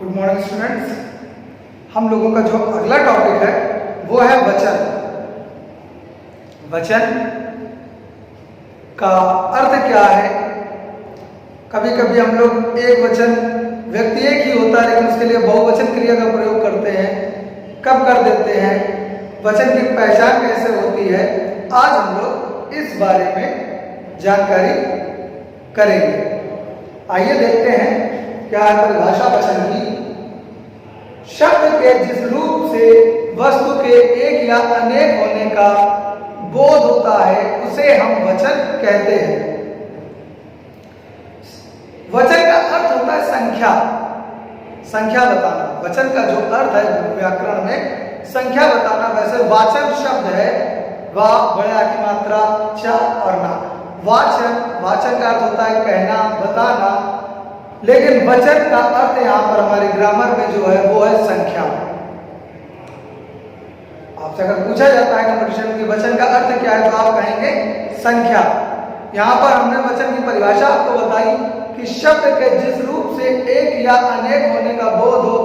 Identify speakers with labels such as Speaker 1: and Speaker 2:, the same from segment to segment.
Speaker 1: Good morning students. हम लोगों का जो अगला टॉपिक है वो है वचन। वचन का अर्थ क्या है? कभी कभी हम लोग एक वचन व्यक्ति एक ही होता है लेकिन उसके लिए बहुवचन क्रिया का प्रयोग करते हैं, कब कर देते हैं, वचन की पहचान कैसे होती है, आज हम लोग इस बारे में जानकारी करेंगे। आइए देखते हैं क्या है परिभाषा वचन की। शब्द के जिस रूप से वस्तु के एक या अनेक होने का बोध होता है उसे हम वचन कहते हैं। वचन का अर्थ होता है संख्या, संख्या बताना। वचन का जो अर्थ है व्याकरण में संख्या बताना। वैसे वाचन शब्द है वा बड़ा की मात्रा च और ना। वाचन का अर्थ होता है कहना, बताना, लेकिन वचन का अर्थ यहां पर हमारे ग्रामर में जो है वो है संख्या। आपसे अगर पूछा जाता है कंपटीशन की वचन का अर्थ क्या है तो आप कहेंगे संख्या। यहां पर हमने वचन की परिभाषा आपको बताई कि शब्द के जिस रूप से एक या अनेक होने का बोध हो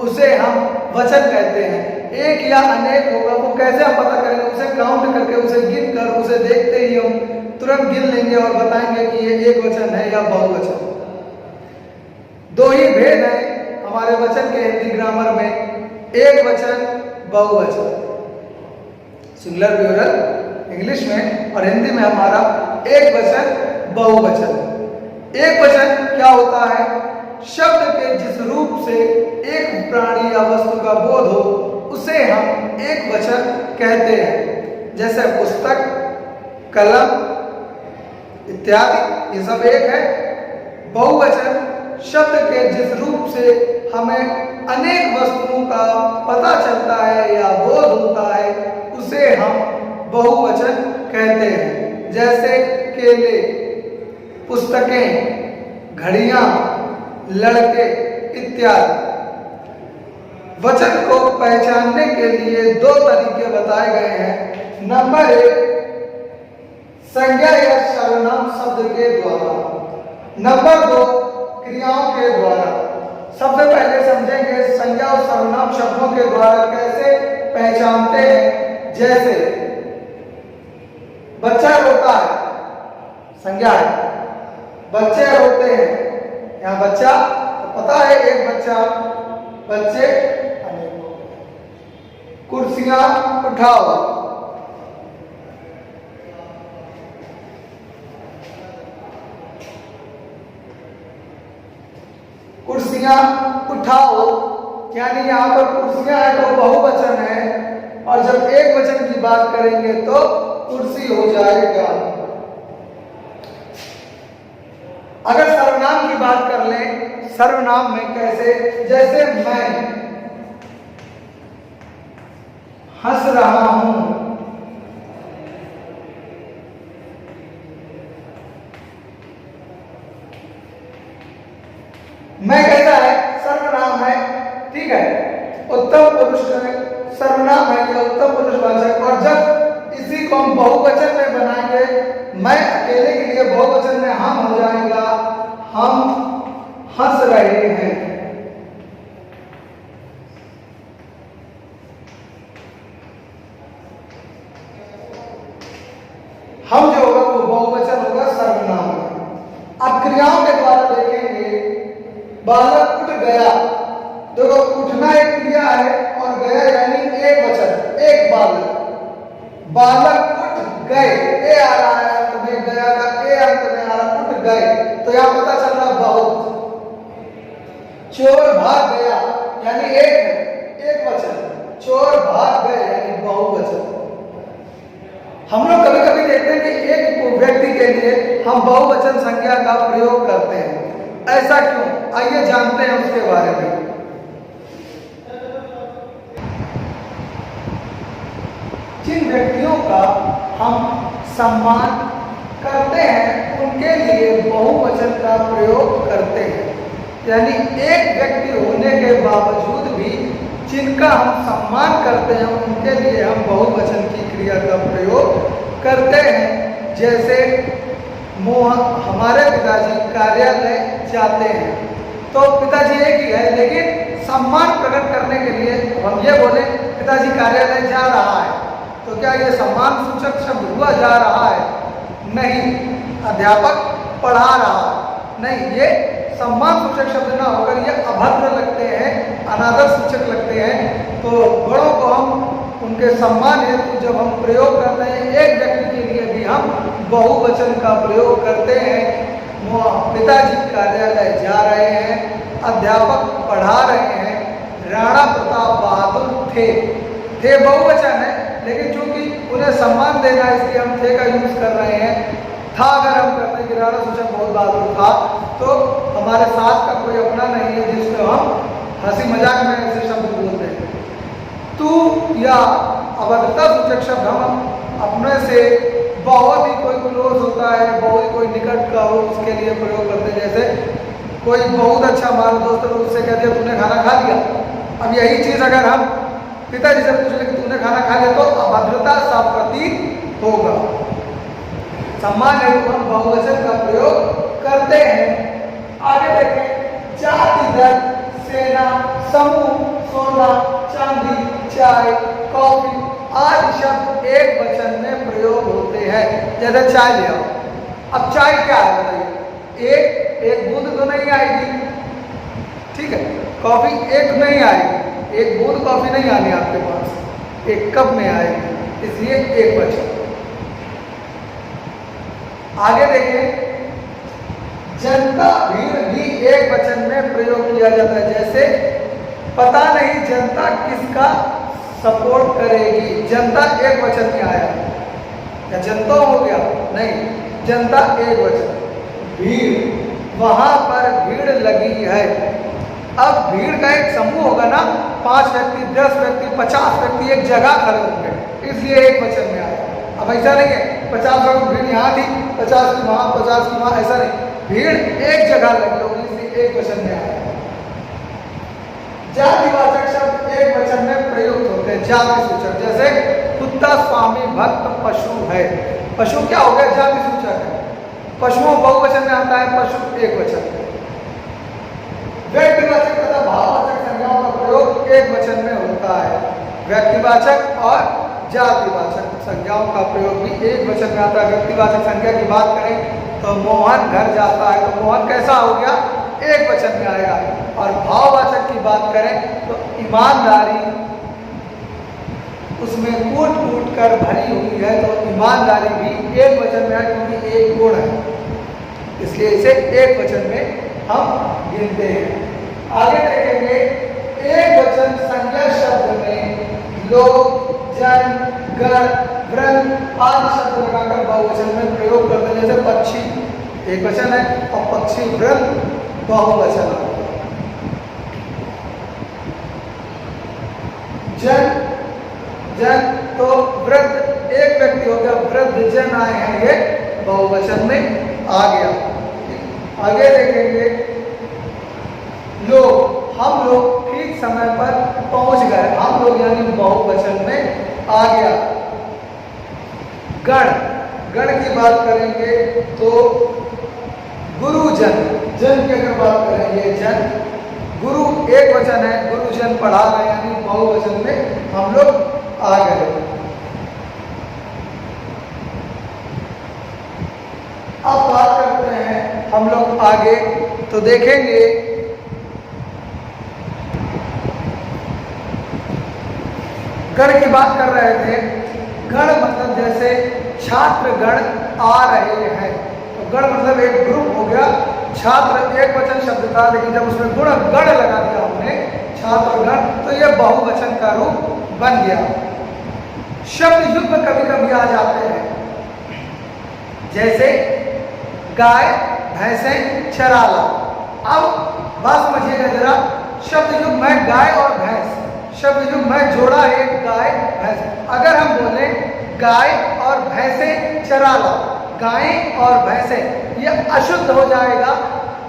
Speaker 1: उसे हम वचन कहते हैं। एक या अनेक होगा वो कैसे हम पता करेंगे? उसे काउंट करके, उसे गिन कर, उसे देखते ही हम तुरंत गिन लेंगे और बताएंगे कि ये एक वचन है या बहुवचन। दो ही भेद है हमारे वचन के हिंदी ग्रामर में, एक वचन, बहुवचन। सिंगुलर प्लूरल इंग्लिश में और हिंदी में हमारा एक वचन, बहुवचन। एक वचन क्या होता है? शब्द के जिस रूप से एक प्राणी या वस्तु का बोध हो उसे हम एक वचन कहते हैं। जैसे पुस्तक, कलम इत्यादि, ये सब एक है। बहुवचन शब्द के जिस रूप से हमें अनेक वस्तुओं का पता चलता है या बोध होता है उसे हम बहुवचन कहते हैं। जैसे केले, पुस्तकें, घड़ियां, लड़के इत्यादि। वचन को पहचानने के लिए दो तरीके बताए गए हैं। नंबर 1, संज्ञा या सर्वनाम शब्द के द्वारा। नंबर 2, क्रियाओं के द्वारा। सबसे पहले समझेंगे संज्ञा और सर्वनाम शब्दों के द्वारा कैसे पहचानते हैं। जैसे बच्चा रोता है, संज्ञा है, बच्चे रोते हैं। यहाँ बच्चा तो पता है एक बच्चा, बच्चे अनेकों। कुर्सियां उठाओ, कुर्सियां उठाओ, यानी यहाँ पर कुर्सियां है तो बहुवचन है और जब एक वचन की बात करेंगे तो कुर्सी हो जाएगा। अगर सर्वनाम की बात कर लें, सर्वनाम में कैसे? जैसे मैं हंस रहा हूं, मैं कैसा है? सर्वनाम है, ठीक है। उत्तम पुरुष है, सर्वनाम है या उत्तम पुरुषवाचक। और जब इसी को हम बहुवचन में बनाएंगे, मैं अकेले के लिए बहुवचन में हम हो जाएगा, हम हंस रहे हैं। हम जो होगा वो बहुवचन होगा, सर्वनाम है। अब क्रियाओं के द्वारा देखेंगे। बालक उठ गया, देखो उठना एक क्रिया है और गया यानी एक वचन, एक बालक। बालक उठ गए, ए आ रहा है अंत में, गया का ए अंत में आ रहा, उठ गए, तो यहां पता चल रहा बहुत। चोर भाग गया यानी एक वचन, चोर भाग गए यानी बहुवचन। हम लोग कभी कभी देखते हैं कि एक व्यक्ति के लिए हम बहुवचन संज्ञा का प्रयोग करते हैं। ऐसा क्यों? आइए जानते हैं उसके बारे में। जिन व्यक्तियों का हम सम्मान करते हैं उनके लिए बहुवचन का प्रयोग करते हैं। यानी एक व्यक्ति होने के बावजूद भी जिनका हम सम्मान करते हैं उनके लिए हम बहुवचन की क्रिया का प्रयोग करते हैं। जैसे हमारे पिताजी कार्यालय जाते हैं तो पिताजी एक ही है लेकिन सम्मान प्रकट करने के लिए हम ये बोले पिताजी कार्यालय जा रहा है, तो क्या ये सम्मान सूचक शब्द हुआ जा रहा है? नहीं। अध्यापक पढ़ा रहा है, नहीं, ये सम्मान सूचक शब्द ना होकर ये अभद्र लगते हैं, अनादर सूचक लगते हैं। तो बड़ों को हम उनके सम्मान हेतु जब हम प्रयोग करते हैं, एक व्यक्ति के लिए भी हम बहुवचन का प्रयोग करते हैं। पिताजी कार्यालय जा रहे हैं, अध्यापक पढ़ा रहे हैं, राणा प्रताप बहादुर थे बहुवचन है, लेकिन चूंकि उन्हें सम्मान देना इसलिए हम थे का यूज कर रहे हैं। था अगर हम करते हैं कि राणा सूचक बहुत बहादुर था, तो हमारे साथ का कोई अपना नहीं है जिसमें हम हंसी मजाक में ऐसे शब्द बोलते हैं। तू या अभद्रता सूचक शब्द हम अपने से बहुत ही कोई क्लोज होता है, बहुत ही कोई निकट का हो, उसके लिए प्रयोग करते हैं। जैसे कोई बहुत अच्छा हमारा दोस्त है, उससे कह दिया तूने खाना खा लिया। अब यही चीज अगर हम पिताजी से पूछ ले कि तूने खाना खा लिया, तो अभद्रता सा प्रतीत होगा। सम्मान हेतु हम बहुवचन का प्रयोग करते हैं। आगे देखें, जाति, दल, सेना, समूह, सोना, चांदी, चाय, कॉफी आदि शब्द एक वचन में प्रयोग होते हैं। जैसे चाय ले आओ, अब चाय क्या है बताइए? एक बूंद तो नहीं आएगी, ठीक है। कॉफी एक नहीं आएगी, एक बूंद कॉफी नहीं आनी आपके पास, एक कप में आएगी, इसलिए एक वचन। आगे देखिए, जनता, भीड़ भी एक वचन में प्रयोग किया जाता है। जैसे पता नहीं जनता किसका सपोर्ट करेगी, जनता एक वचन में आया, या जनता हो गया? नहीं, जनता एक वचन। भीड़, वहां पर भीड़ लगी है। अब भीड़ का एक समूह होगा ना, 5 व्यक्ति, 10 व्यक्ति, 50 व्यक्ति एक जगह खड़े होंगे, इसलिए एक वचन में आया। अब ऐसा नहीं है 50 लोग भीड़ यहाँ थी, 50 की वहां, 50 की वहां, ऐसा नहीं, भीड़ एक जगह लगी होगी, इसलिए एक वचन में आया। जातिवाचक शब्द एक वचन में प्रयुक्त होते हैं। जाति सूचक, जैसे कुत्ता स्वामी भक्त पशु है, पशु क्या हो गया? जाति सूचक है। पशुओं बहुवचन में आता है, पशु एक वचन। व्यक्तिवाचक तथा भाववाचक संज्ञाओं का प्रयोग एक वचन में होता है। व्यक्तिवाचक और जातिवाचक संज्ञाओं का प्रयोग भी एक वचन में आता है। व्यक्तिवाचक संज्ञा की बात करें तो मोहन घर जाता है, तो मोहन कैसा हो गया? एक वचन में आएगा। और भाववाचक की बात करें तो ईमानदारी उसमें कूट कूट कर भरी हुई है, तो ईमानदारी भी एक वचन में है, क्योंकि एक गुण है, इसलिए इसे एक वचन में हम गिनते हैं। आगे देखेंगे, एक वचन संज्ञा शब्द में लोग, जन, गण, वृंद आदि शब्द लगाकर बहुवचन में प्रयोग करते हैं। जैसे पक्षी एक वचन है और पक्षी वृंद बहुवचन है। जन तो वृद्ध एक व्यक्ति हो गया, वृद्ध जन आए हैं, ये बहुवचन में आ गया। आगे देखेंगे, लोग, हम लोग ठीक समय पर पहुंच गए, हम लोग यानी बहुवचन में आ गया। गण, गण की बात करेंगे तो गुरुजन, जन की अगर बात करेंगे जन, गुरु एक वचन है, गुरुजन पढ़ा रहे यानी बहुवचन में हम लोग आ गए। अब बात करते हैं हम लोग आगे, तो देखेंगे गण की बात कर रहे थे। गण मतलब जैसे छात्र गण आ रहे हैं, तो गण मतलब एक ग्रुप हो गया। छात्र एक वचन शब्द था, लेकिन जब उसमें गुण गण लगा दिया हमने, छात्र गण, तो यह बहुवचन का रूप बन गया। शब्द युग्म कभी कभी आ जाते हैं, जैसे गाय, भैंसे, चराला। अब बात समझिएगा जरा, शब्द युग्म है गाय और भैंस, शब्द युग्म है जोड़ा एक गाय भैंस। अगर हम बोले गाय और भैंसे चराला, गाय और भैंसे, ये अशुद्ध हो जाएगा।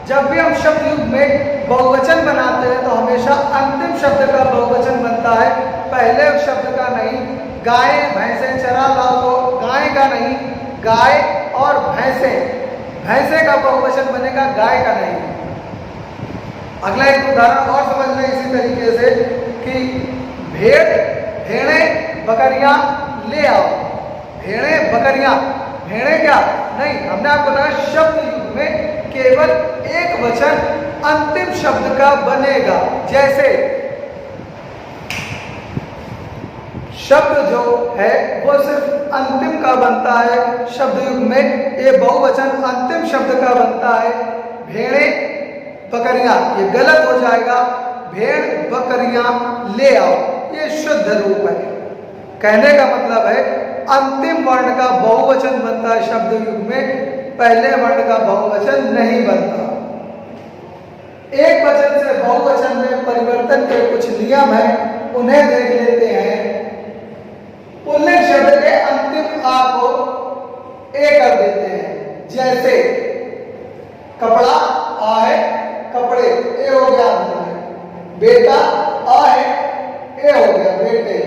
Speaker 1: जब भी हम शब्द युग्म में बहुवचन बनाते हैं तो हमेशा अंतिम शब्द का बहुवचन बनता है, पहले शब्द का नहीं। गाय, भैंसे, चराला, तो गाय का नहीं, गाय और भैंसे, भैंसे का बहुवचन बनेगा, गाय का नहीं। अगला एक उदाहरण और समझ लें इसी तरीके से कि भेड़ भेड़े बकरियां ले आओ। भेड़े बकरियां, भेड़े क्या नहीं, हमने आपको बताया शब्द युग में केवल एक वचन अंतिम शब्द का बनेगा। जैसे शब्द जो है वो सिर्फ अंतिम का बनता है, शब्द युग में ये बहुवचन अंतिम शब्द का बनता है। भेड़े बकरियां, ये गलत हो जाएगा, भेड़ बकरियां ले आओ, ये शुद्ध रूप है। कहने का मतलब है अंतिम वर्ण का बहुवचन बनता है शब्द युग में, पहले वर्ण का बहुवचन नहीं बनता। एक वचन से बहुवचन में परिवर्तन के कुछ नियम हैं, उन्हें देख लेते हैं। पुल्लिंग शब्द के अंतिम आ को ए कर देते हैं। जैसे कपड़ा आ है, कपड़े ए हो गया अंत में। बेटा आ है, ए हो गया बेटे।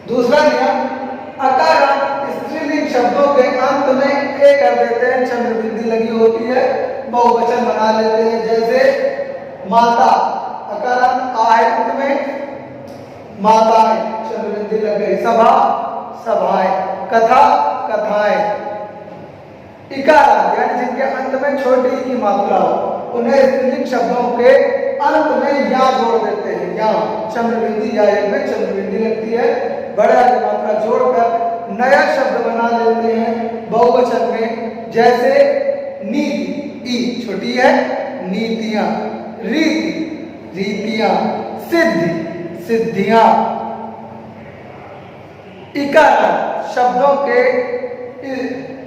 Speaker 1: दूसरा नियम, अकार स्त्रीलिंग शब्दों के अंत में ए कर देते हैं, चंद्र बिंदी लगी होती है, बहुवचन बना लेते हैं। जैसे माता, अकार आ है अंत में, माताएं, चंद्र बिंदी लग गई। सभा, सभाएं। कथा, कथाएं। इकार यानी जिनके अंत में छोटी की मात्रा हो, उन्हें स्त्रीलिंग शब्दों के अंत में या जोड़ देते हैं। या चंद्र बिंदी या में चंद्र बिंदी लगती है, बड़ा की मात्रा जोड़कर नया शब्द बना लेते हैं बहुवचन में। जैसे नीति, ई छोटी है, नीतियां। रीति, रीतियां। सिद्धि, सिद्धियां। इकार शब्दों के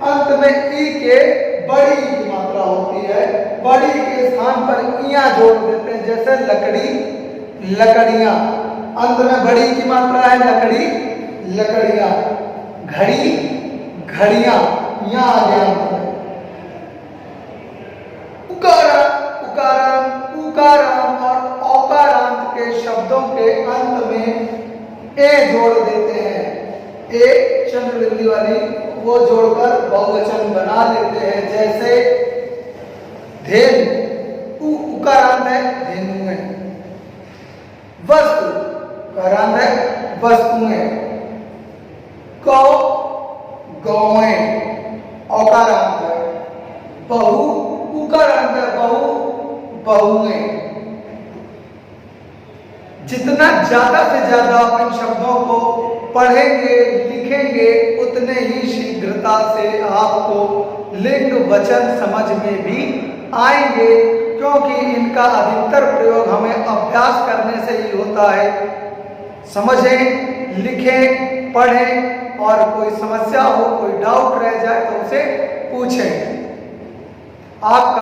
Speaker 1: अंत में ई के बड़ी की मात्रा होती है, बड़ी के स्थान पर इया जोड़ देते हैं। जैसे लकड़ी, लकड़ियां। अंत में बड़ी की मात्रा है, लकड़ी, लकड़ियां। घड़ी, घड़ियां। यहां आ गया उकारांत, उकारांत, उकारांत और औकारांत के शब्दों के अंत में ए जोड़ देते हैं। ए चंद्र बिंदी वाली वो जोड़कर बहुवचन बना लेते हैं। जैसे धेनु, उकारांत है, धेनु है। वस्तु, उकारांत है, वस्तुएं। गौ, गौएं, औकारांत है। बहु, उकारांत है, बहु, बहुएं। जितना ज्यादा से ज्यादा आप इन शब्दों को पढ़ेंगे, लिखेंगे, उतने ही शीघ्रता से आपको लिंग वचन समझ में भी आएंगे, क्योंकि इनका अधिकतर प्रयोग हमें अभ्यास करने से ही होता है। समझें, लिखें, पढ़ें और कोई समस्या हो, कोई डाउट रह जाए तो उसे पूछें। आप